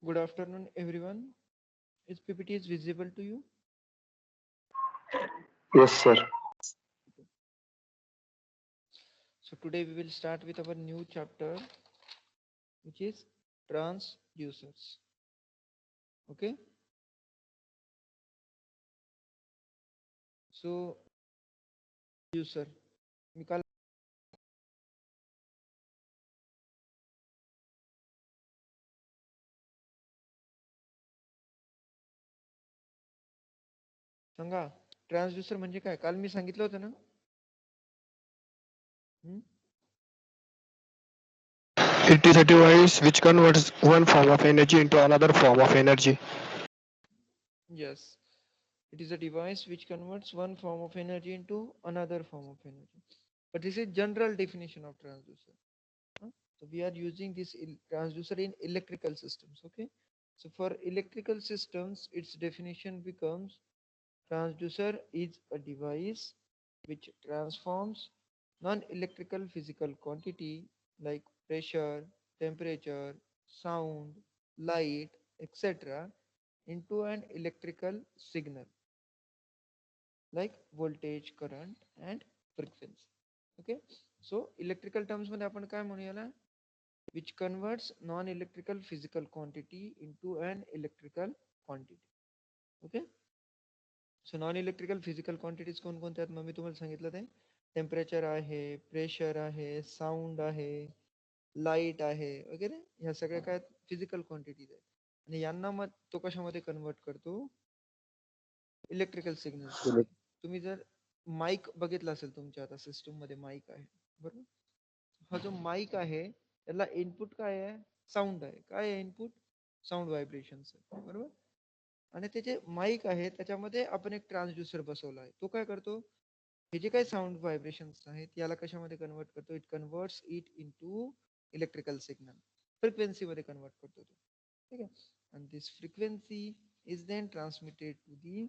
Good afternoon, everyone. Is PPT is visible to you? Yes, sir. So today we will start with our new chapter, which is transducers. Okay. So user, मी काल सांगा transducer म्हणजे काय? काल मी सांगितलं होतं ना? हम्म? It is a device which converts one form of energy into another form of energy. Yes. It is a device which converts one form of energy into another form of energy. But this is general definition of transducer. Huh? So we are using this transducer in electrical systems. Okay. So for electrical systems, its definition becomes transducer is a device which transforms non-electrical physical quantity like pressure, temperature, sound, light, etc. into an electrical signal like voltage, current and frequency. Okay. So electrical terms मध्ये आपण काय म्हणू याला? Which converts non-electrical physical quantity into an electrical quantity. Okay. So non electrical physical quantities कोणकोणत्या आहेत मग मी तुम्हाला सांगितलं ते टेम्परेचर आहे प्रेशर आहे साऊंड आहे लाईट आहे वगैरे ह्या सगळ्या काय फिजिकल क्वांटिटीज आहेत आणि यांना मग तो कशामध्ये कन्वर्ट करतो इलेक्ट्रिकल सिग्नल्स मध्ये तुम्ही जर माईक बघितला असेल तुमच्या आता सिस्टम मध्ये माईक आहे बरोबर हा जो माईक आहे त्याला इनपुट काय आहे साऊंड आहे काय आहे इनपुट साऊंड व्हायब्रेशन्स बरोबर आणि ते जे माईक आहे त्याच्यामध्ये आपण एक ट्रान्सड्युसर बसवला आहे तो काय करतो हे जे काही साऊंड व्हायब्रेशन्स आहेत याला कशामध्ये कन्वर्ट करतो it converts it into electrical signal frequency मध्ये कन्वर्ट करतो तो ठीक आहे आणि this frequency is then transmitted to the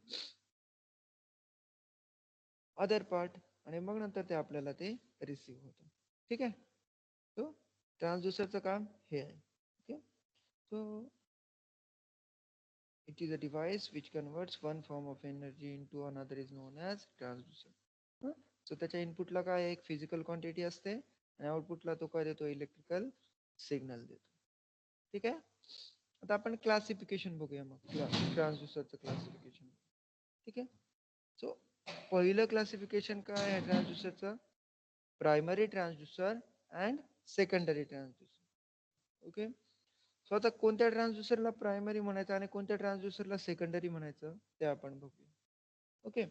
other part आणि मग नंतर ते आपल्याला ते रिसीव्ह होतं ठीक आहे सो ट्रान्सड्युसरचं काम हे आहे okay so it is a device which converts one form of energy into another is known as transducer. So त्याच्या इनपुटला काय एक फिजिकल क्वांटिटी असते आणि आउटपुटला तो काय देतो इलेक्ट्रिकल सिग्नल देतो ठीक आहे आता आपण क्लासिफिकेशन बघूया मग ट्रान्सड्युसरचं क्लासिफिकेशन ठीक आहे सो पहिलं क्लासिफिकेशन काय आहे ट्रान्सड्युसरचं primary transducer and secondary transducer okay so आता कोणत्या ट्रान्सड्युसरला प्रायमरी म्हणायचं आणि कोणत्या ट्रान्सड्युसरला सेकंडरी म्हणायचं ते आपण बघूया ओके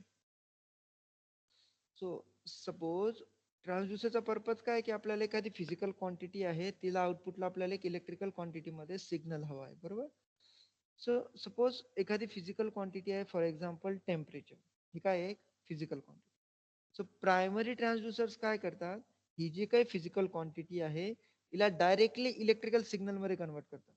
सो सपोज ट्रान्सड्युसरचा पर्पज काय की आपल्याला एखादी फिजिकल क्वांटिटी आहे तिला आउटपुटला आपल्याला एक इलेक्ट्रिकल क्वांटिटी मध्ये सिग्नल हवा आहे बरोबर सो सपोज एखादी फिजिकल क्वांटिटी आहे फॉर एक्झाम्पल टेम्परेचर ही काय एक फिजिकल क्वांटिटी सो प्रायमरी ट्रान्सड्युसर्स काय करतात ही जी काही फिजिकल क्वांटिटी आहे हिला डायरेक्टली इलेक्ट्रिकल सिग्नल मध्ये कन्वर्ट करतात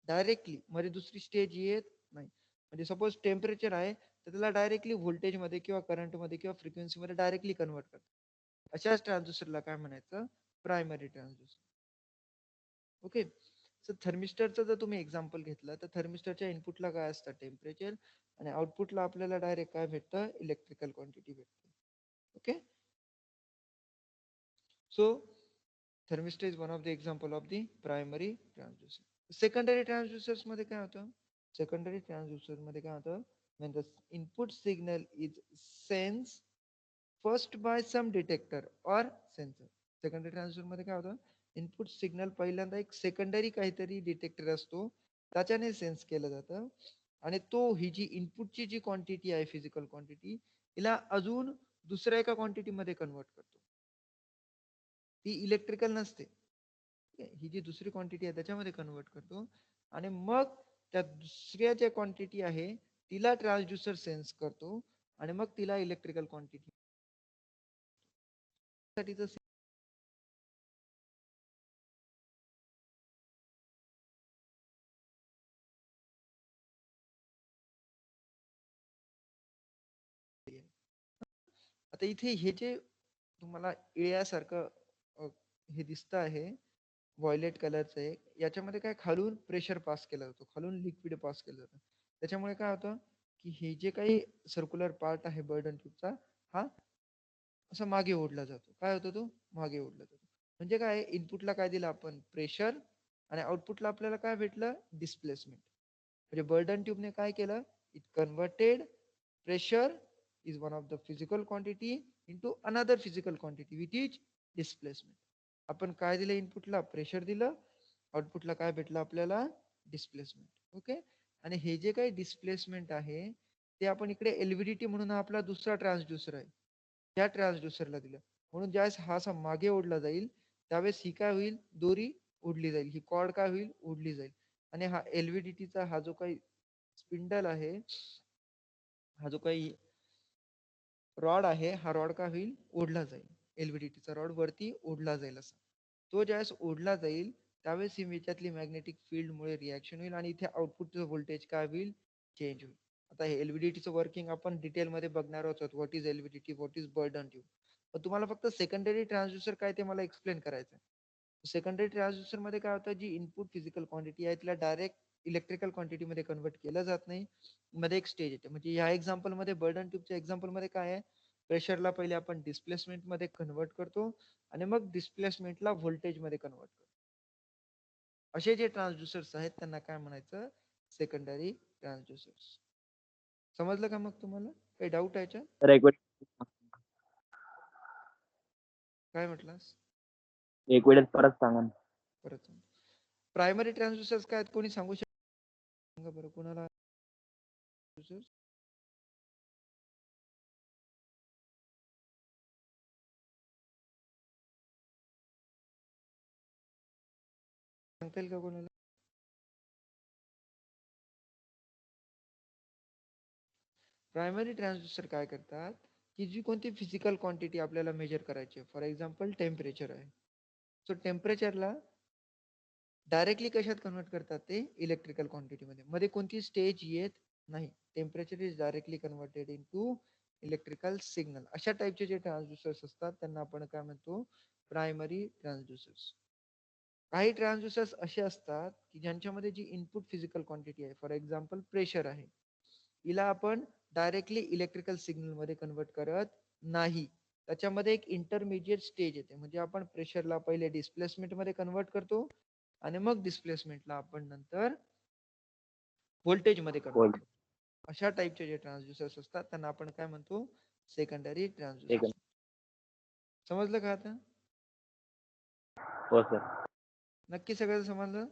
डायरेक्टली म्हणजे दुसरी स्टेज येत नाही म्हणजे सपोज टेम्परेचर आहे तर त्याला डायरेक्टली व्होल्टेजमध्ये किंवा करंटमध्ये किंवा फ्रिक्वेन्सीमध्ये डायरेक्टली कन्वर्ट करतात अशाच ट्रान्सड्युसरला काय म्हणायचं प्रायमरी ट्रान्सड्युसर ओके सर थर्मिस्टरचं जर तुम्ही एक्झाम्पल घेतलं तर थर्मिस्टरच्या इनपुटला काय असतं टेम्परेचर आणि आउटपुटला आपल्याला डायरेक्ट काय भेटतं इलेक्ट्रिकल क्वांटिटी भेटते okay so thermistor is one of the example of the primary transducer. Secondary transducers मध्ये काय होतं secondary transducer मध्ये काय होतं when the input signal is sensed first by some detector or sensor. Secondary transducer मध्ये काय होतं इनपुट सिग्नल पहिल्यांदा एक सेकंडरी काहीतरी डिटेक्टर असतो त्याच्याने सेन्स केलं जातं आणि तो ही जी इनपुटची जी क्वांटिटी आहे फिजिकल क्वांटिटी हिला अजून दुसऱ्या एका क्वांटिटी मध्ये कन्वर्ट करतो ती इलेक्ट्रिकल नसते ही जी दुसरी क्वांटिटी आहे त्याच्यामध्ये कन्वर्ट करतो आणि मग त्या दुसऱ्या ज्या क्वांटिटी आहे तिला ट्रान्सड्युसर सेन्स करतो आणि मग तिला इलेक्ट्रिकल क्वांटिटी साठीच आता इथे हे जे तुम्हाला इळ्यासारखं हे दिसत आहे व्हायलेट कलरचं आहे, याच्यामध्ये काय खालून प्रेशर पास केला जातो, खालून लिक्विड पास केलं जातं. त्याच्यामुळे काय होतं की हे जे काही सर्क्युलर पार्ट आहे बर्डन ट्यूबचा, हा असा मागे ओढला जातो. काय होतो तो? मागे ओढला जातो. म्हणजे काय, इनपुटला काय दिलं आपण? प्रेशर. आणि आउटपुटला आपल्याला काय भेटलं? डिस्प्लेसमेंट. म्हणजे बर्डन ट्यूबने काय केलं? It converted pressure is one of the physical quantity into another physical quantity which is displacement. आपण काय दिलं इनपुटला? प्रेशर दिलं. आउटपुटला काय भेटलं आपल्याला? डिस्प्लेसमेंट. ओके. आणि हे जे काही डिस्प्लेसमेंट आहे ते आपण इकडे एलव्हीडीटी म्हणून हा आपला दुसरा ट्रान्सड्युसर आहे, त्या ट्रान्सड्युसरला दिलं. म्हणून ज्यावेळेस हा असा मागे ओढला जाईल त्यावेळेस ही काय होईल? दोरी ओढली जाईल, ही कॉर्ड काय होईल? ओढली जाईल. आणि हा एलव्हीडीटीचा हा जो काही स्पिंडल आहे, हा जो काही रॉड आहे, हा रॉड काय होईल? ओढला जाईल. एलव्हीडीटीचा रॉड वरती ओढला जाईल असा. तो ज्यावेळेस ओढला जाईल त्यावेळेस ही याच्यातली मॅग्नेटिक फील्ड मुळे रिॲक्शन होईल आणि इथे आउटपुटचं व्होल्टेज काय होईल? चेंज होईल. आता हे एलव्हीडीटीचं वर्किंग आपण डिटेल मध्ये बघणार आहोत. What is LVDT, what is burden tube. पण तुम्हाला फक्त सेकंडरी ट्रान्सड्युसर काय ते मला एक्सप्लेन करायचं आहे. सेकंडरी ट्रान्सड्युसर मध्ये काय होतं, जी इनपुट फिजिकल क्वांटिटी आहे तिला डायरेक्ट इलेक्ट्रिकल क्वांटिटी मध्ये कन्वर्ट केलं जात नाही. मध्ये एक स्टेज येते. म्हणजे या एक्झाम्पल मध्ये, बर्डन ट्यूबच्या एक्झाम्पल मध्ये काय आहे? प्रेशरला पहिले आपण डिस्प्लेसमेंट मध्ये कन्वर्ट करतो आणि मग डिस्प्लेसमेंटला व्होल्टेज मध्ये कन्वर्ट करतो. असे जे ट्रान्सड्युसर्स आहेत त्यांना काय म्हणायचं? सेकंडरी ट्रान्सड्युसर्स. समजलं का मग तुम्हाला? काही डाऊट आहे याच्यात? तर एक वेळ काय म्हटलास? एक वेळेस परत सांगा ना. परत प्रायमरी ट्रान्सड्युसर्स काय आहेत? कोणी सांगू शकतो? सांगा बरं कोणाला. सांगता येईल का कोणाला? प्रायमरी ट्रान्सड्युसर काय करतात की जी कोणती फिजिकल क्वांटिटी आपल्याला मेजर करायची आहे, फॉर एक्झाम्पल टेम्परेचर आहे, सो टेम्परेचरला डायरेक्टली कशात कन्वर्ट करतात? ते इलेक्ट्रिकल क्वांटिटी मध्ये. मध्ये कोणती स्टेज येत नाही. Temperature is directly converted into electrical signal. अशा टाइपचे जे ट्रान्सड्युसर्स असतात त्यांना आपण काय म्हणतो? प्रायमरी ट्रान्सड्युसर्स. काही ट्रान्सड्युसर्स असे असतात की ज्यांच्यामध्ये जी इनपुट फिजिकल क्वांटिटी आहे, फॉर एक्झाम्पल प्रेशर आहे, हिला आपण डायरेक्टली इलेक्ट्रिकल सिग्नल मध्ये कन्वर्ट करत नाही. त्याच्यामध्ये एक इंटरमिजिएट स्टेज येते. म्हणजे आपण प्रेशरला पहिले डिस्प्लेसमेंट मध्ये कन्वर्ट करतो आणि मग डिस्प्लेसमेंटला आपण नंतर व्होल्टेज मध्ये कन्वर्ट बोल. करतो. अशा टाइपचे जे ट्रान्सड्युसर्स असतात त्यांना आपण काय म्हणतो? सेकंडरी एक ट्रान्सड्युसर्स. समजलं का आता? हो सर. नक्की सगळं समजलं?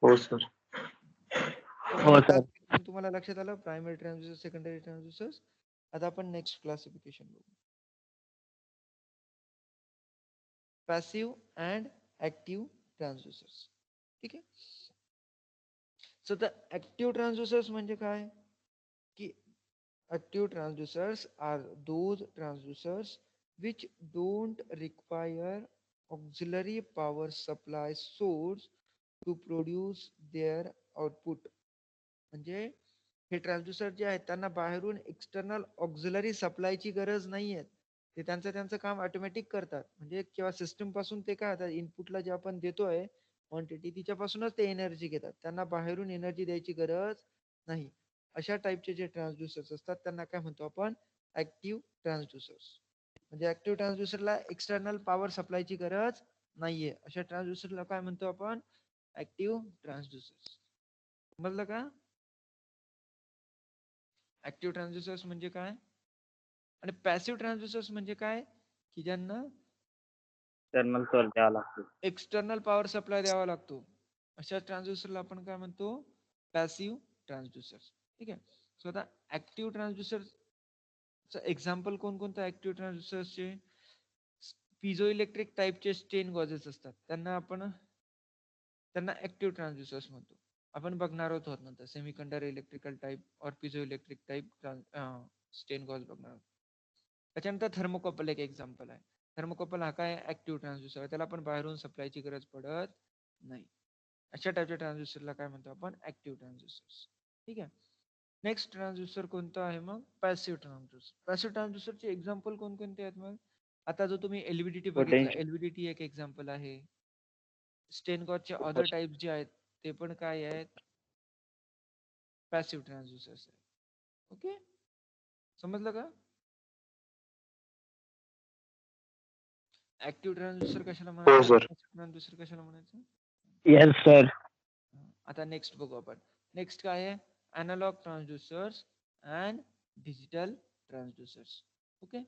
हो सर. तर हो पहिलं सर. क्लासिफिकेशन तुम्हाला लक्षात आलं, प्रायमरी ट्रान्सड्युसर, सेकंडरी ट्रान्सड्युसर्स. आता आपण नेक्स्ट क्लासिफिकेशन बघू. Passive and active ट्रान्सड्युसर्स. ठीक आहे. सो द ऍक्टिव्ह ट्रान्सड्युसर्स म्हणजे काय? की active transducers are those transducers which don't require auxiliary power supply source to produce their output. म्हणजे हे ट्रान्सड्युसर जे आहेत त्यांना बाहेरून एक्सटर्नल ऑक्झिलरी सप्लायची गरज नाहीये. ते त्यांचं त्यांचं काम ऑटोमॅटिक करतात. म्हणजे किंवा सिस्टम पासून ते काय होतात, इनपुटला जे आपण देतोय क्वांटिटी तिच्यापासूनच ते एनर्जी घेतात. त्यांना बाहेरून एनर्जी द्यायची गरज नाही. अशा टाइपचे जे ट्रान्सड्युसर्स असतात त्यांना काय म्हणतो आपण? ऍक्टिव्ह ट्रान्सड्युसर्स. म्हणजे ऍक्टिव्ह ट्रान्सड्युसरला एक्सटर्नल पॉवर सप्लायची गरज नाहीये. अशा ट्रान्सड्युसरला काय म्हणतो आपण? ऍक्टिव्ह ट्रान्सड्युसर्स. समजलं का? ऍक्टिव्ह ट्रान्सड्युसर्स म्हणजे काय? आणि पॅसिव्ह ट्रान्सड्युसर्स म्हणजे काय? की ज्यांना एक्सटर्नल सोर्स द्यावा लागतो. एक्सटर्नल पॉवर सप्लाय द्यावा लागतो. अशा ट्रान्सड्युसरला आपण काय म्हणतो? पॅसिव्ह ट्रान्सड्युसर्स. ठीक आहे. सो आता ऍक्टिव्ह ट्रान्सड्युसर एक्झाम्पल कोणकोणतं ऍक्टिव्ह ट्रान्सड्युसर्सचे? पिझो इलेक्ट्रिक टाइपचे स्टेन गॉजेस असतात त्यांना ऍक्टिव्ह ट्रान्सड्युसर्स म्हणतो. आपण बघणार आहोत नंतर सेमीकंडक्टर इलेक्ट्रिकल टाइप और पिझो इलेक्ट्रिक टाइप स्टेन गॉज बघणार आहोत. त्याच्यानंतर थर्मोकपल एक एक्झाम्पल आहे. थर्मोकपल हा काय? ऍक्टिव्ह ट्रान्सड्युसर आहे. त्याला आपण बाहेरून सप्लायची गरज पडत नाही. अशा टाइपच्या ट्रान्सड्युसरला काय म्हणतो आपण? ऍक्टिव्ह ट्रान्सड्युसर्स. ठीक आहे. नेक्स्ट ट्रान्सड्युसर कोणतं आहे मग? Passive transducer. पॅसिव्ह ट्रान्सड्युसरचे एक्झाम्पल कोणकोणते आहेत मग? आता जो तुम्ही एलव्हीडीटी बघितला, पोटेन्शियल. एलव्हीडीटी एक एक्झाम्पल आहे. स्टेन गॉसचे अदर टाइप्स जे आहेत ते पण काय आहेत, पॅसिव्ह ट्रान्सड्युसर्स आहेत. ओके, समजलं का? ऍक्टिव्ह ट्रान्सड्युसर कशाला म्हणायचं, sir. पॅसिव्ह ट्रान्सड्युसर कशाला म्हणायचं? Yes sir. आता नेक्स्ट बघू आपण. नेक्स्ट काय आहे, analog transducers and digital transducers. Okay,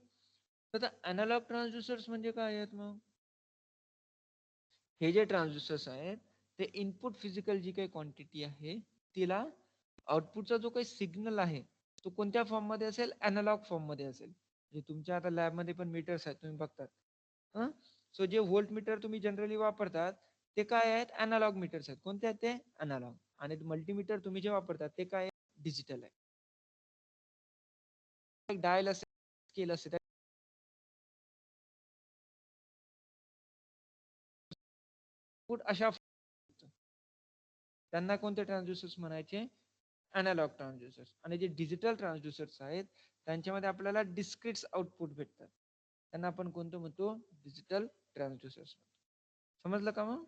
तर अॅनालॉग ट्रान्सड्युसर्स म्हणजे काय आहेत मग? हे जे ट्रान्सड्युसर्स आहेत ते इनपुट फिजिकल जी काही क्वांटिटी आहे तिला आउटपुटचा जो काही सिग्नल आहे तो कोणत्या फॉर्म मध्ये असेल, अॅनालॉग फॉर्म मध्ये असेल. जे तुमच्या आता लॅब मध्ये पण मीटर्स आहेत तुम्ही बघतात. सो जे व्होल्ट मीटर तुम्ही जनरली वापरतात ते काय आहेत, अॅनालॉग मीटर्स आहेत. कोणते आहेत ते, अॅनालॉग. आणि मल्टीमीटर तुम्ही जे वापरतात ते काय, डिजिटल आहे. डायल असेल, स्केल असेल, अशा त्यांना कोणते ट्रान्सड्युसर्स म्हणायचे, अॅनालॉग ट्रान्सड्युसर्स. आणि जे डिजिटल ट्रान्सड्युसर्स आहेत त्यांच्यामध्ये आपल्याला डिस्क्रीट आउटपुट भेटतात, त्यांना आपण कोणतं म्हणतो, डिजिटल ट्रान्सड्युसर्स. समजलं का मग?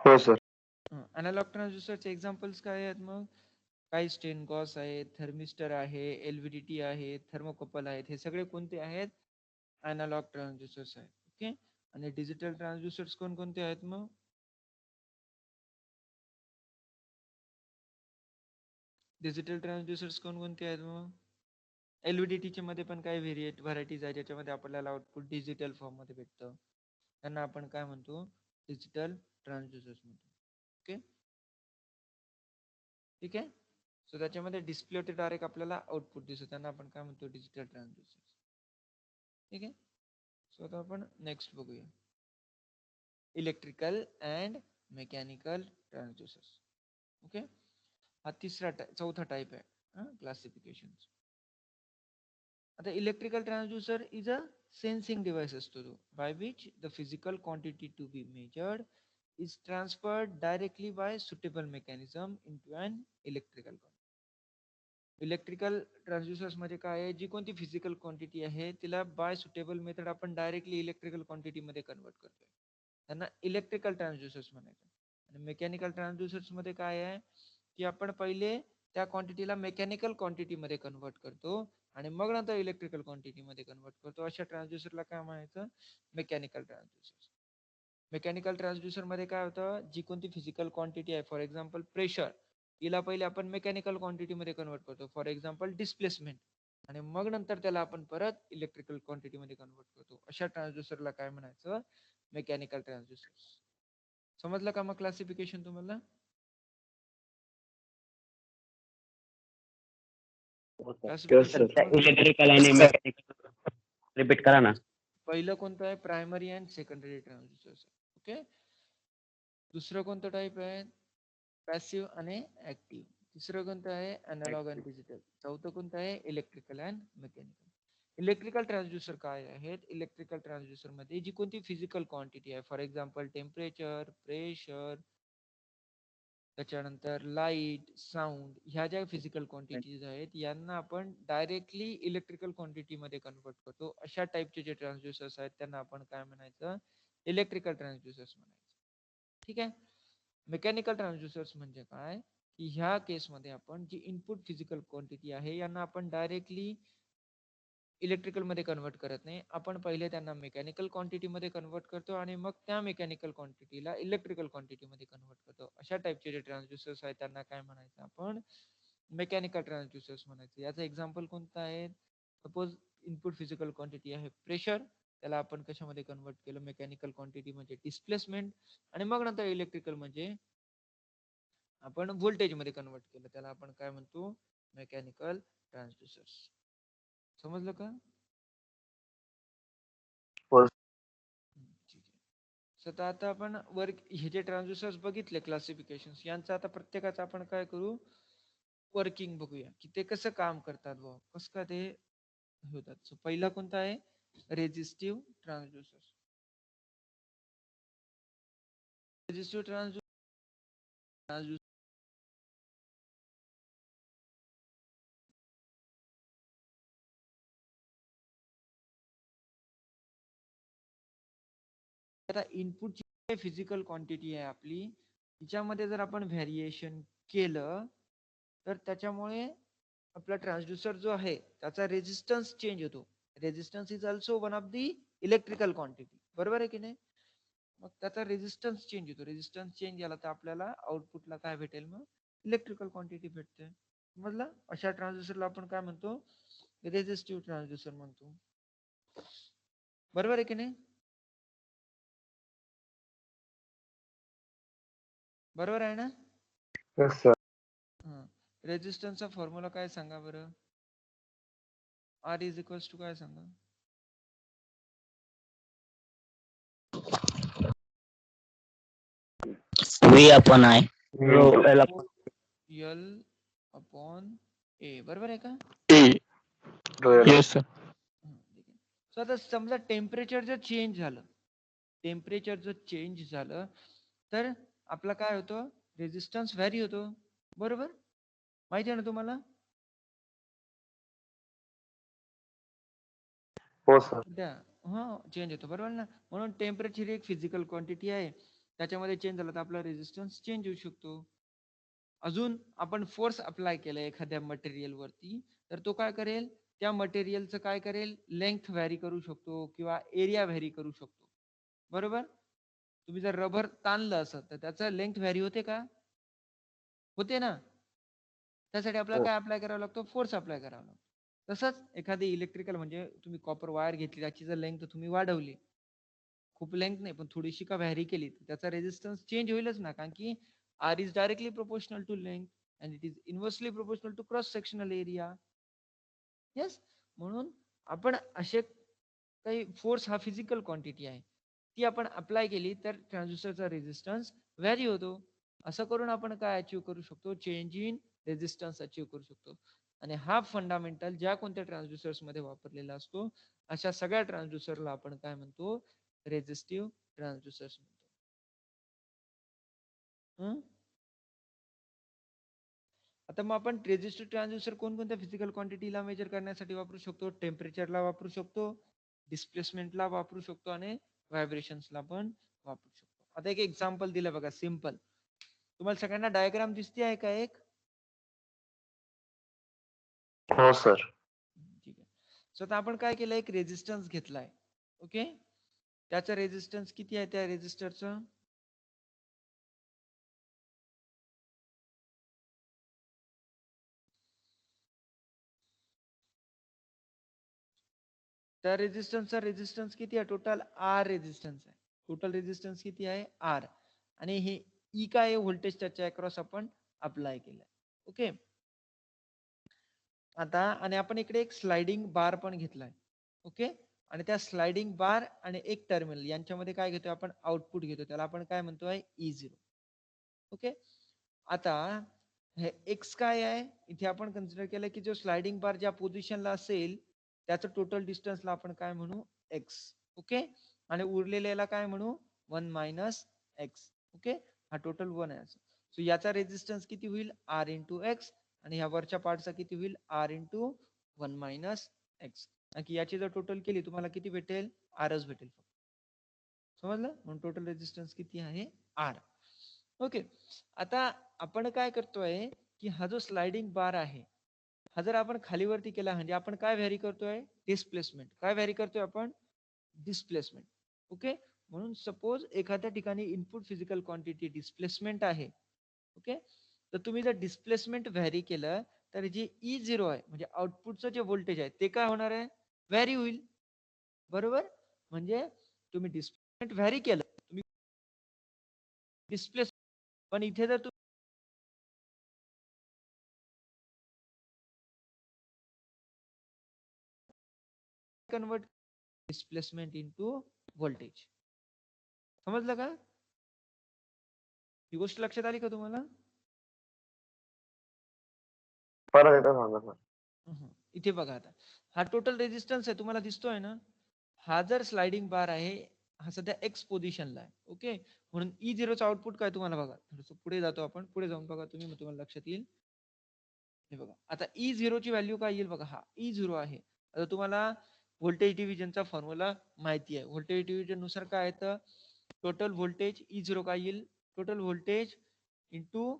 हो सर. अॅनालॉग ट्रान्सड्युसरचे एक्झाम्पल्स काय आहेत मग? काही स्टेन गॉस आहे, थर्मिस्टर आहे, एलव्हीडीटी आहे, थर्मोकपल आहेत. हे सगळे कोणते आहेत, अॅनालॉग ट्रान्सड्युसर्स आहेत. ओके, आणि डिजिटल ट्रान्सड्युसर्स कोणकोणते आहेत मग? डिजिटल ट्रान्सड्युसर्स कोणकोणते आहेत मग? एलव्हीडीटी मध्ये पण काही व्हरायटीज आहे ज्याच्यामध्ये आपल्याला आउटपुट डिजिटल फॉर्म मध्ये भेटतं, त्यांना आपण काय म्हणतो, डिजिटल ट्रान्सड्युसर्स म्हणतो. ओके, ठीक आहे. सो त्याच्यामध्ये डिस्प्ले होते, डायरेक्ट आपल्याला आउटपुट दिसतो, त्यांना आपण काय म्हणतो, डिजिटल ट्रान्सड्युसर्स. ठीक आहे. सो आता आपण नेक्स्ट बघूया, electrical and mechanical transducers. Okay, हा चौथा टाइप आहे क्लासिफिकेशन. आता electrical transducer is a sensing device असतो तो, by which the physical quantity to be measured is transferred directly by suitable mechanism into an electrical coil. Electrical ट्रान्सड्युसर्स मध्ये काय आहे, जी कोणती फिजिकल क्वांटिटी आहे तिला बाय सुटेबल मेथड आपण डायरेक्टली इलेक्ट्रिकल क्वांटिटी मध्ये कन्वर्ट करतोय, त्यांना इलेक्ट्रिकल ट्रान्सड्युसर्स म्हणायचं. आणि मेकॅनिकल ट्रान्सड्युसर्स मध्ये काय आहे की आपण पहिले त्या क्वांटिटीला मेकॅनिकल क्वांटिटी मध्ये कन्वर्ट करतो आणि मग नंतर इलेक्ट्रिकल क्वांटिटी मध्ये कन्वर्ट करतो. अशा ट्रान्सड्युसरला काय म्हणायचं, मेकॅनिकल ट्रान्सड्युसर्स. मेकॅनिकल ट्रान्सड्युसर मध्ये काय होतं, जी कोणती फिजिकल क्वांटिटी आहे, फॉर एक्झाम्पल प्रेशर, तिला पहिले आपण मेकॅनिकल क्वांटिटी मध्ये कन्वर्ट करतो, फॉर एक्झाम्पल डिस्प्लेसमेंट, आणि मग नंतर त्याला आपण परत इलेक्ट्रिकल क्वांटिटी मध्ये कन्वर्ट करतो. अशा ट्रान्सड्युसरला काय म्हणायचं, मेकॅनिकल ट्रान्सड्युसर्स. समजलं का मग क्लासिफिकेशन तुम्हाला? क्लासिफिकेशन इलेक्ट्रिकल आणि मेकॅनिकल रिपीट करा ना. पहिलं कोणतं आहे, प्रायमरी अँड सेकंडरी ट्रान्सड्युसर्स. ओके, दुसरं कोणतं टाईप आहे, पॅसिव्ह आणि ऍक्टिव्ह. तिसरं कोणतं आहे, अॅनालॉग अँड डिजिटल. चौथं कोणतं आहे, electrical and mechanical. Electrical transducer काय आहेत, इलेक्ट्रिकल ट्रान्सड्युसर मध्ये जी कोणती फिजिकल क्वांटिटी आहे, फॉर एक्झाम्पल टेम्परेचर, प्रेशर, त्याच्यानंतर लाईट, साऊंड, ह्या ज्या फिजिकल क्वांटिटीज आहेत यांना आपण डायरेक्टली इलेक्ट्रिकल क्वांटिटी मध्ये कन्वर्ट करतो. अशा टाइपचे जे ट्रान्सड्युसर्स आहेत त्यांना आपण काय म्हणायचं, इलेक्ट्रिकल ट्रान्सड्युसर्स म्हणायचं. ठीक आहे. मेकॅनिकल ट्रान्सड्युसर्स म्हणजे काय, की ह्या केसमध्ये आपण जी इनपुट फिजिकल क्वांटिटी आहे यांना आपण डायरेक्टली इलेक्ट्रिकल मध्ये कन्वर्ट करत नाही, आपण पहिले त्यांना मेकॅनिकल क्वांटिटी मध्ये कन्वर्ट करतो आणि मग त्या मेकॅनिकल क्वांटिटीला इलेक्ट्रिकल क्वांटिटी मध्ये कन्वर्ट करतो. अशा टाइपचे जे ट्रान्सड्युसर्स आहेत त्यांना काय म्हणायचं, आपण मेकॅनिकल ट्रान्सड्युसर्स म्हणायचं. याचं एक्झाम्पल कोणतं आहे, सपोज इनपुट फिजिकल क्वांटिटी आहे प्रेशर, त्याला आपण कशामध्ये कन्वर्ट केलं, मेकॅनिकल क्वांटिटी म्हणजे डिस्प्लेसमेंट, आणि मग नंतर इलेक्ट्रिकल म्हणजे आपण व्होल्टेज मध्ये कन्वर्ट केलं, त्याला आपण काय म्हणतो, मेकॅनिकल ट्रान्सड्युसर्स. समजलं का? हो. ठीक आहे. सो आता आपण वर हे जे ट्रान्सड्युसर्स बघितले क्लासिफिकेशन, यांचं आता प्रत्येकाचं आपण काय करू, वर्किंग बघूया की ते कसं काम करतात, कसं का ते होतात. सो पहिला कोणता आहे, रेझिस्टिव्ह ट्रान्सड्युसर. रेझिस्टिव्ह ट्रान्सड्युसर आता इनपुटची फिजिकल क्वांटिटी आहे आपली, तिच्यामध्ये जर आपण व्हेरिएशन केलं तर त्याच्यामुळे आपला ट्रान्सड्युसर जो आहे त्याचा रेजिस्टन्स चेंज होतो. Resistance is also one of the electrical quantity, बरोबर आहे की नाही? मग त्याचा रेजिस्टन्स चेंज होतो. रेजिस्टन्स चेंज झाला तर आपल्याला आउटपुटला काय भेटेल? मग इलेक्ट्रिकल क्वांटिटी भेटते. समजलं? अशा ट्रान्सड्युसरला आपण काय म्हणतो? रेजिस्टिव्ह ट्रान्सड्युसर म्हणतो. बरोबर आहे की नाही? बरोबर आहे ना? Yes, sir. रेजिस्टन्सचा फॉर्म्युला काय सांगा बरं? आर इज इक्वल्स टू काय सांगा? V upon I. L L upon A, बरोबर आहे का? E. Yes, sir. सो आता समजा टेम्परेचर जर चेंज झालं, टेम्परेचर जर चेंज झालं तर आपला काय होतं? रेजिस्टन्स व्हॅरी होतो, बरोबर? माहिती आहे ना तुम्हाला? हो सर. हा, चेंज होतो, बरोबर ना? म्हणून टेम्परेचर एक फिजिकल क्वांटिटी आहे, त्याच्यामध्ये चेंज झाला तर आपला रेजिस्टन्स चेंज होऊ शकतो. अजून आपण फोर्स अप्लाय केला एखाद्या मटेरियल वरती, तर तो काय करेल? त्या मटेरियलचं काय करेल? लेंथ व्हॅरी करू शकतो किंवा एरिया व्हॅरी करू शकतो, बरोबर? तुम्ही जर रबर ताणलं असं तर त्याचं लेंथ व्हॅरी होते का? होते ना? त्यासाठी आपल्याला काय अप्लाय करावा लागतो? फोर्स अप्लाय करावा लागतो. तसंच एखादी इलेक्ट्रिकल म्हणजे तुम्ही कॉपर वायर घेतली, त्याची जर लेंथ तुम्ही वाढवली, खूप लेंथ नाही पण थोडीशी का व्हॅरी केली, त्याचा रेजिस्टन्स चेंज होईलच ना, कारण की R is directly proportional to length and it is inversely proportional to cross sectional area. Yes, म्हणून आपण असे काही फोर्स हा फिजिकल क्वांटिटी आहे, ती आपण अप्लाय केली तर ट्रान्सड्युसरचा रेजिस्टन्स व्हॅरी होतो. असं करून आपण काय अचीव्ह करू शकतो? चेंज इन रेजिस्टन्स अचीव्ह करू शकतो. आणि हा फंडामेंटल ज्या कोणत्या ट्रान्सड्युसर्स मध्ये वापरलेला असतो, अशा सगळ्या ट्रान्सड्युसरला आपण काय म्हणतो? रेजिस्टिव्ह ट्रान्सड्युसर्स म्हणतो. आता मग आपण रेजिस्टिव्ह ट्रान्सड्युसर कोणकोणत्या फिजिकल क्वांटिटीला मेजर करण्यासाठी वापरू शकतो? टेम्परेचरला वापरू शकतो, डिस्प्लेसमेंटला वापरू शकतो आणि व्हायब्रेशन्सला पण वापरू शकतो. आता एक एक्झाम्पल दिलं बघा, सिंपल. तुम्हाला सगळ्यांना डायग्राम दिसते आहे का एक? हो सर. ठीक आहे. सो आता आपण काय केलं? एक रेजिस्टन्स घेतलाय, ओके? त्याचा रेजिस्टन्स किती आहे? त्या रेजिस्टरचं त्या रेजिस्टन्सचा रेजिस्टन्स किती आहे? टोटल आर रेजिस्टन्स आहे. टोटल रेजिस्टन्स किती आहे? आर. आणि हे ई काय आहे? व्होल्टेज त्याच्या अक्रॉस आपण अप्लाय केलंय, ओके? आता आणि आपण इकडे एक स्लाइडिंग बार पण घेतलाय, ओके? आणि त्या स्लाइडिंग बार आणि एक टर्मिनल यांच्यामध्ये काय घेतोय आपण? आउटपुट घेतो, त्याला आपण काय म्हणतोय? E0, okay? आता हे एक्स काय आहे? इथे आपण कन्सिडर केलं की जो स्लाइडिंग बार ज्या पोझिशनला असेल त्याचं टोटल डिस्टन्सला आपण काय म्हणू? X, okay? आणि उरलेल्याला काय म्हणू? 1 मायनस एक्स, ओके? हा टोटल 1 आहे. सो याचा रेजिस्टन्स किती होईल? R into x. आणि ह्या वरच्या पार्टचा किती होईल? R into 1 minus x. की याची जर टोटल केली तुम्हाला किती भेटेल? आरच भेटेल. समजलं? म्हणून टोटल रेजिस्टन्स किती आहे? R, okay? आता आपण काय करतोय की हा जो स्लाइडिंग बार आहे, हा जर आपण खालीवरती केला म्हणजे आपण काय व्हॅरी करतोय? डिस्प्लेसमेंट. काय व्हॅरी करतोय आपण? Displacement, okay? म्हणून सपोज एखाद्या ठिकाणी इनपुट फिजिकल क्वांटिटी डिस्प्लेसमेंट आहे, ओके? तर तुम्ही जर डिस्प्लेसमेंट व्हॅरी केलं तर जे E0 आहे म्हणजे आउटपुटचं जे व्होल्टेज आहे ते काय होणार आहे? व्हॅरी होईल, बरोबर? म्हणजे तुम्ही डिस्प्लेसमेंट व्हॅरी केलं, तुम्ही डिस्प्लेस, पण इथे जर तुम्ही कन्वर्ट डिस्प्लेसमेंट इनटू व्होल्टेज. समजलं का? ही गोष्ट लक्षात आली का तुम्हाला? परत एकदा सांगा सर. इथे बघा, आता हा टोटल रेजिस्टन्स आहे, तुम्हाला दिसतोय ना? हा जर स्लाइडिंग बार आहे, हा सध्या एक्स पोझिशनला आहे, ओके? म्हणून E0 चा आउटपुट काय तुम्हाला बघा, थोडस पुढे जातो आपण, पुढे जाऊन बघा तुम्ही, मग तुम्हाला लक्षात येईल. हे बघा, आता E0 ची व्हॅल्यू काय येईल बघा, हा E0 आहे. आता तुम्हाला व्होल्टेज डिव्हिजनचा फॉर्म्युला माहिती आहे. व्होल्टेज डिव्हिजन नुसार काय येतं? टोटल व्होल्टेज E0 काय येईल? Total voltage into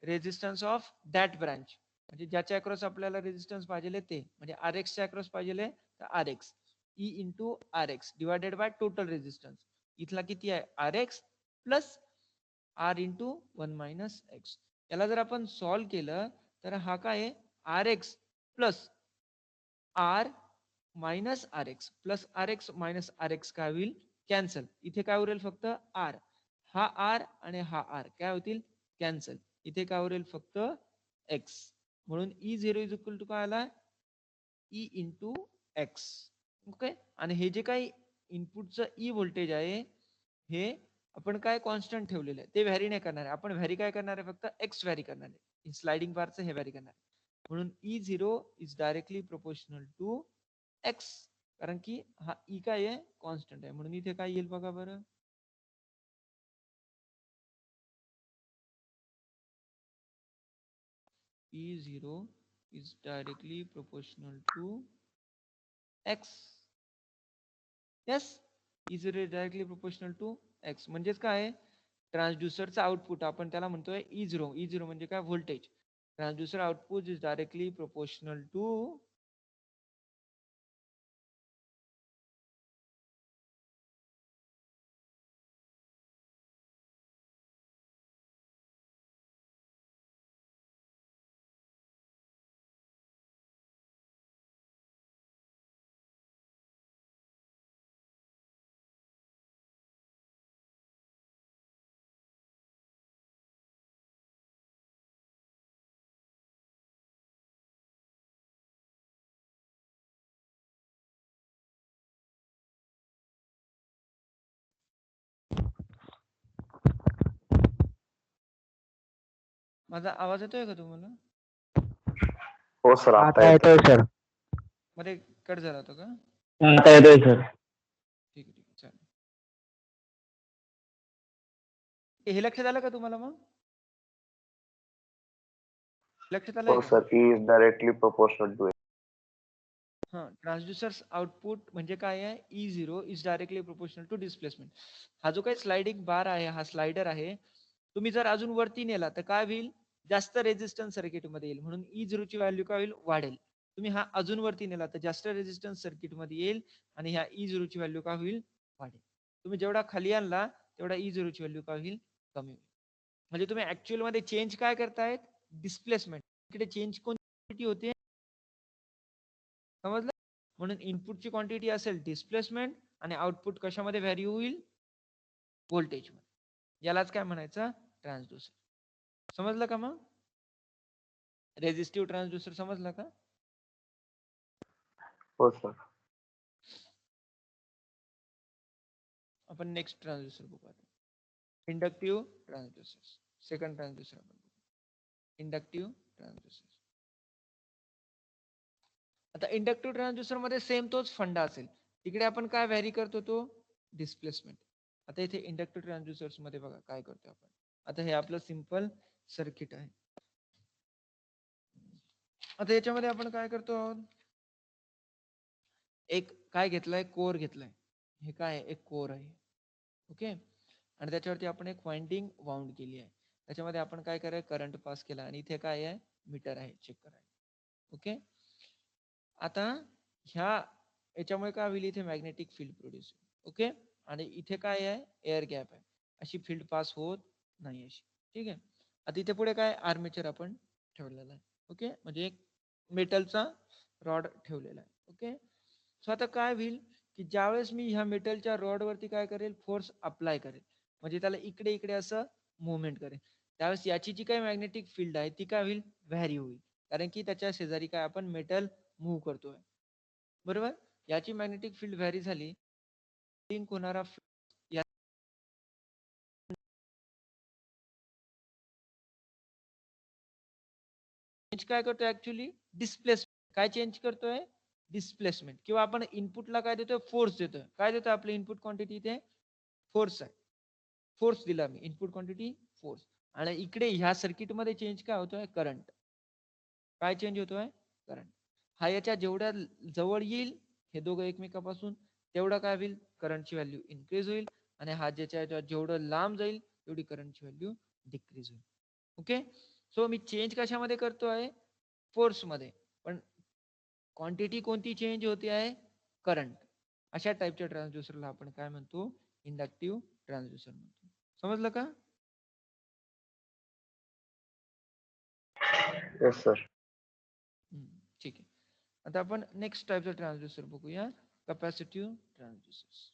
resistance of that branch, म्हणजे ज्याच्या अक्रॉस आपल्याला रेजिस्टन्स पाहिजे ते, म्हणजे RX च्या अक्रॉस पाहिजे तर RX, E into RX divided by total resistance. इथला किती आहे? RX plus R into 1 minus x. याला जर आपण सॉल्व्ह केलं तर हा काय आहे? RX plus R minus RX plus RX minus RX काय होईल? कॅन्सल. इथे काय उरेल? फक्त R. हा R आणि हा R काय होतील? कॅन्सल. इथे काय उरेल? फक्त X. म्हणून E0 इज इक्वल टू काय आला? E into x. ओके. आणि हे जे काही इनपुटचं ई व्होल्टेज आहे हे आपण काय कॉन्स्टंट ठेवलेलं आहे, ते व्हॅरी नाही करणार आहे. आपण व्हॅरी काय करणार आहे? फक्त एक्स व्हॅरी करणार आहे. स्लाइडिंग बारचं हे व्हॅरी करणार आहे. म्हणून E0 is directly proportional to x, कारण की हा ई काय आहे? कॉन्स्टंट आहे. म्हणून इथे काय येईल बघा बरं. E0 is directly proportional to x. Yes, E0 is directly proportional to x. म्हणजेच काय? ट्रान्सड्युसरचं आउटपुट आपण त्याला म्हणतोय E0. E0 म्हणजे काय? Voltage. Transducer output is directly proportional to माझा आवाज येतोय का तुम्हाला? हो सर, आता आता येतोय. येतोय सर. मध्ये कट झाला होता का? आता येतोय सर. ठीक आहे, ठीक आहे, चालेल. हे लक्षात आलं का तुम्हाला? मग लक्षात आलंय हो का? Sir, E is directly proportional to. हा, ट्रान्सड्युसर आउटपुट म्हणजे काय आहे? E0 is directly proportional to displacement. हा जो काही स्लाइडिंग बार आहे, हा स्लाइडर आहे, तुम्ही जर अजून वरती नेला तर काय होईल? जास्त रेजिस्टन्स सर्किट मध्ये येईल, म्हणून E0 ची व्हॅल्यू काय होईल? वाढेल. तुम्ही हा अजून वरती नेला तर जास्त रेजिस्टन्स सर्किट मध्ये येईल आणि ह्या E0 ची व्हॅल्यू काय होईल? वाढेल. तुम्ही जेवढा खाली आणला तेवढा E0 ची व्हॅल्यू काय होईल? कमी होईल. म्हणजे तुम्ही ऍक्च्युअल मध्ये चेंज काय करतायत? डिस्प्लेसमेंट. इकडे चेंज कोणती होते? समजलं? म्हणून इनपुटची क्वांटिटी असेल डिस्प्लेसमेंट आणि आउटपुट कशामध्ये व्हॅरी होईल? व्होल्टेज मध्ये. यालाच काय म्हणायचं? ट्रान्सड्युसर. समजलं का? मग रेझिस्टिव्ह ट्रान्सड्युसर समजलं का? हो सर. आपण नेक्स्ट ट्रान्सड्युसर बघू आता. Inductive transducer. सेकंड ट्रान्सड्युसर आपण बघू. Inductive transducer. आता इंडक्टिव्ह ट्रान्सड्युसर मध्ये सेम तोच फंडा असेल. तिकडे आपण काय व्हॅरी करतो? तो डिस्प्लेसमेंट. आता इथे इंडक्टिव्ह ट्रान्सड्युसर्स मध्ये बघा काय करतो आपण. आता हे आपलं सिंपल सर्किट आहे. आता याच्यामध्ये आपण काय करतो? एक काय घेतलाय? कोर घेतलाय. हे काय आहे? एक कोर आहे. ओके. आणि त्याच्यावरती आपण एक वाइंडिंग वाउंड केली आहे. त्याच्यामध्ये आपण काय कराय? करंट पास केला आणि इथे काय आहे? मीटर आहे, चेक करायला. ओके. आता ह्या याच्यामुळे काय होईल? इथे मॅग्नेटिक फील्ड प्रोड्यूस होईल. ओके. आणि इथे काय आहे? एअर गॅप आहे. अशी फील्ड पास होत नाही अशी. ठीक आहे. आता इथे पुढे काय? आर्मेचर आपण ठेवलेला आहे. ओके. म्हणजे एक मेटलचा रॉड ठेवलेला आहे. ओके. सो आता काय होईल की ज्यावेळेस मी ह्या मेटलच्या रॉड वरती काय करेल? फोर्स अप्लाय करेल, म्हणजे त्याला इकडे इकडे असं मुवमेंट करेल, त्यावेळेस याची जी काही मॅग्नेटिक फील्ड आहे ती काय होईल? व्हॅरी होईल. कारण की त्याच्या शेजारी काय आपण मेटल मूव्ह करतोय. बरोबर. याची मॅग्नेटिक फील्ड व्हॅरी झाली, लिंक होणारा चेंज काय करतोय? Actually displacement. काय चेंज करतोय? डिस्प्लेसमेंट. किंवा आपण इनपुटला काय देतोय? फोर्स देतोय. काय देतोय? आपली इनपुट क्वांटिटी इथे फोर्स आहे. फोर्स दिला मी, इनपुट क्वांटिटी फोर्स. आणि इकडे ह्या सर्किट मध्ये चेंज काय होतोय? करंट. काय चेंज होतोय? करंट. हा याच्या जेवढ्या जवळ येईल हे दोघं एकमेकापासून, तेवढा काय होईल? करंटची व्हॅल्यू इन्क्रीज होईल आणि हा जेवढं लांब जाईल तेवढी करंटची व्हॅल्यू डिक्रीज होईल. ओके, सो मी चेंज कशामध्ये करतोय? फोर्स मध्ये, पण क्वांटिटी कोणती चेंज होते आहे? करंट. अशा टाईपच्या ट्रान्सड्युसरला आपण काय म्हणतो? इंडक्टिव्ह ट्रान्सड्युसर म्हणतो. समजलं का? Yes sir. ठीक आहे. आता आपण नेक्स्ट टाईपचा ट्रान्सड्युसर बघूया, कॅपॅसिटिव्ह ट्रान्सड्युसर.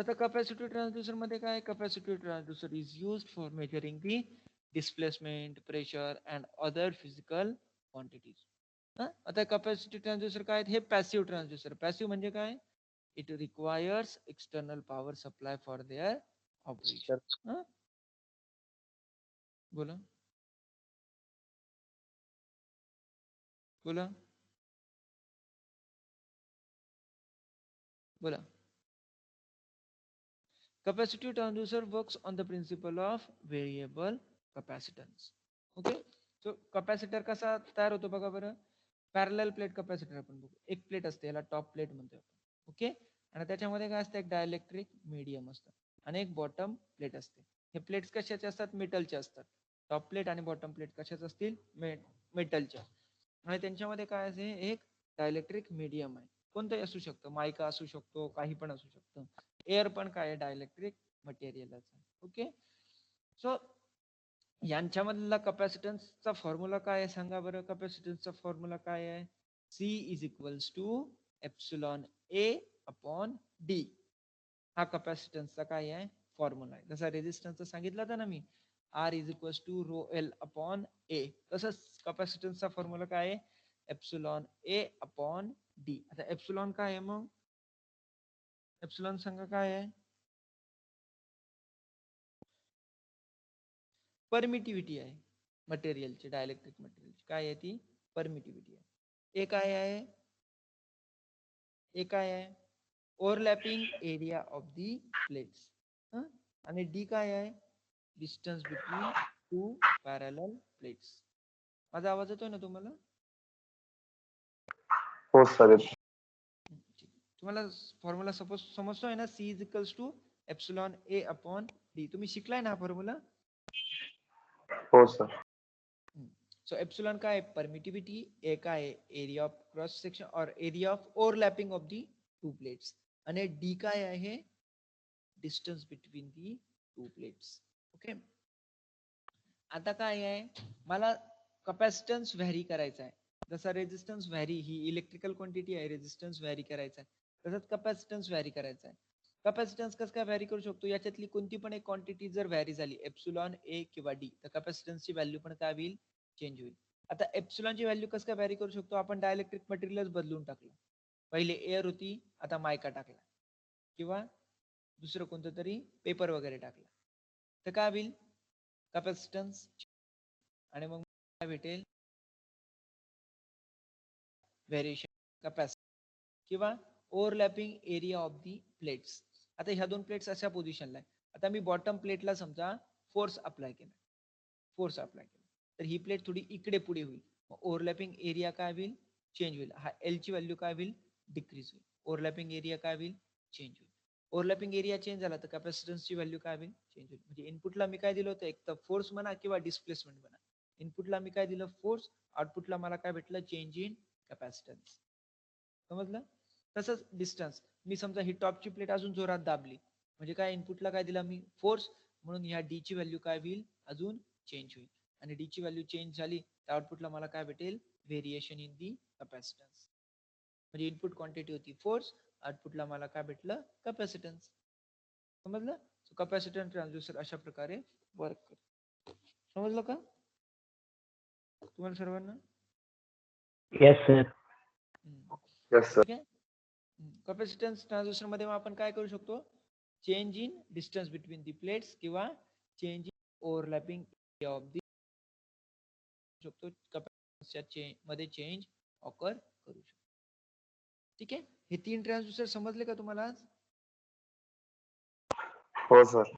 आता कॅपॅसिटिव्ह ट्रान्सड्युसर मध्ये काय? Capacitive transducer is used for measuring the displacement, pressure and other physical quantities. आता कॅपॅसिटिव्ह ट्रान्सड्युसर काय? हे पॅसिव्ह ट्रान्सड्युसर. पॅसिव्ह म्हणजे काय? It requires external power supply for their operation. बोला बोला बोला. Capacitive transducer works on the principle of variable capacitance. Okay, so capacitor कसा तयार होतो बघा बरं. पॅरलल प्लेट कॅपॅसिटर आपण बघू. एक प्लेट असते, याला टॉप प्लेट म्हणतो आपण. ओके, आणि त्याच्यामध्ये काय असतं? एक डायलेक्ट्रिक मीडियम असतं आणि एक बॉटम प्लेट असते. हे प्लेट्स कशाचे असतात? मेटलचे असतात. टॉप प्लेट आणि बॉटम प्लेट कशाचे असतील? मेटलच्या. आणि त्यांच्यामध्ये काय असे एक डायलेक्ट्रिक मीडियम आहे. कोणतंही असू शकतं, मायका असू शकतो, काही पण असू शकतं. एअर पण काय आहे? डायलेक्ट्रिक मटेरियलच आहे. ओके, सो यांच्यामधला कॅपॅसिटन्सचा फॉर्म्युला काय आहे सांगा बरं? कॅपॅसिटन्सचा फॉर्म्युला काय आहे? C is equals to epsilon A upon D. हा कॅपॅसिटन्सचा काय आहे? फॉर्म्युला आहे. जसा रेझिस्टन्सचा सांगितलं होतं ना मी, R is equals to rho L upon A. तसंच कॅपॅसिटन्सचा फॉर्म्युला काय आहे? Epsilon A upon D. आता एप्सिलॉन काय आहे मग? एप्सिलॉन सांगा काय आहे? परमिटिव्हिटी आहे मटेरियलची, डायलेक्ट्रिक मटेरियलची. काय आहे ती? परमिटिव्हिटी आहे. ए काय आहे? ए काय आहे? Overlapping area of the plates. आणि डी काय आहे? Distance between two parallel plates. माझा आवाज येतोय ना तुम्हाला? हो सर. तुम्हाला फॉर्म्युला सपोज समजतोय ना? C is equals to epsilon A upon D. तुम्ही शिकलाय ना हा फॉर्म्युला? हो सर. सो एप्सिलॉन काय आहे? परमिटिव्हिटी. ए काय आहे? एरिया ऑफ क्रॉस सेक्शन और area of overlapping of the to plates. आणि डी काय आहे? Distance between the to plates. Okay, आता काय आहे? मला कॅपॅसिटन्स व्हॅरी करायचा आहे. जसा रेझिस्टन्स व्हॅरी ही इलेक्ट्रिकल क्वांटिटी आहे, रेझिस्टन्स व्हॅरी करायचा आहे, तसंच कॅपॅसिटन्स व्हॅरी करायचा आहे. कॅपॅसिटन्स कसं काय व्हॅरी करू शकतो? याच्यातली कोणती पण एक क्वांटिटी जर व्हॅरी झाली, एप्सिलॉन ए किंवा डी, तर कॅपॅसिटन्सची व्हॅल्यू पण काय होईल? चेंज होईल. आता एप्सिलॉनची व्हॅल्यू कसं काय व्हॅरी करू शकतो? आपण डायलेक्ट्रिक मटेरियलच बदलून टाकलं. पहिले एअर होती, आता मायका टाकला, किंवा दुसरं कोणतं तरी पेपर वगैरे टाकला, तर काय होईल? कॅपॅसिटन्स. आणि मग काय भेटेल? व्हेरिएशन कॅपॅसिटी किंवा overlapping area of the plates. आता ह्या दोन प्लेट्स अशा पोझिशनला आहे. आता मी बॉटम प्लेटला समजा फोर्स अप्लाय केला, तर ही प्लेट थोडी इकडे पुढे होईल. ओव्हरलॅपिंग एरिया काय होईल? चेंज होईल. हा एल ची व्हॅल्यू काय होईल? डिक्रीज होईल. ओव्हरलॅपिंग एरिया काय होईल? चेंज होईल. ओव्हरलॅपिंग एरिया चेंज झाला तर कॅपॅसिटन्सची व्हॅल्यू काय होईल? चेंज होईल. म्हणजे इनपुटला मी काय दिलं होतं? एक तर फोर्स म्हणा किंवा डिस्प्लेसमेंट म्हणा. इनपुटला मी काय दिलं? फोर्स. आउटपुटला मला काय भेटलं? Change in capacitance. समजलं? तसंच डिस्टन्स. मी समजा ही टॉपची प्लेट अजून जोरात दाबली, म्हणजे काय? इनपुटला काय दिला मी? फोर्स. म्हणून ह्या डी ची व्हॅल्यू काय होईल? अजून चेंज होईल. आणि डी ची व्हॅल्यू चेंज झाली तर आउटपुटला मला काय भेटेल? Variation in the capacitance. म्हणजे इनपुट क्वांटिटी होती फोर्स, आउटपुटला मला काय भेटलं? कॅपॅसिटन्स. समजलं? कॅपॅसिटन्स ट्रान्सड्युसर अशा प्रकारे वर्क करतो. समजलं का तुम्हाला सर्वांना? Yes sir. Yes sir. ठीक आहे. कॅपॅसिटन्स ट्रान्सड्युसर मध्ये आपण काय करू शकतो? Change in distance between the plates किंवा change in overlapping area of the शकतो. कॅपॅसिटन्सच्या मध्ये चेंज ऑकर करू शकतो. ठीक आहे. हे तीन ट्रान्सड्युसर समजले का तुम्हाला आज? हो sir.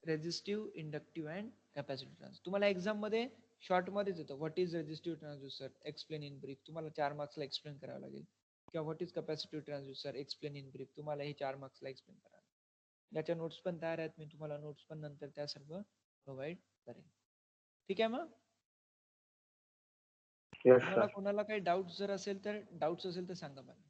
Resistive, inductive and capacitive transducer. तुम्हाला एक्झाम मध्ये शॉर्ट मध्येच येतं. What is resistive transducer? Explain in brief. तुम्हाला 4 मार्क्सला एक्सप्लेन करावं लागेल. किंवा what is capacitive transducer explain in brief, तुम्हाला हे 4 मार्क्सला एक्सप्लेन करा. याच्या नोट्स पण तयार आहेत, मी तुम्हाला नोट्स पण नंतर त्या सर्व प्रोव्हाइड करेन. ठीक आहे मग Yes, तुम्हाला sir. कोणाला काही डाऊट जर असेल तर सांगा मला.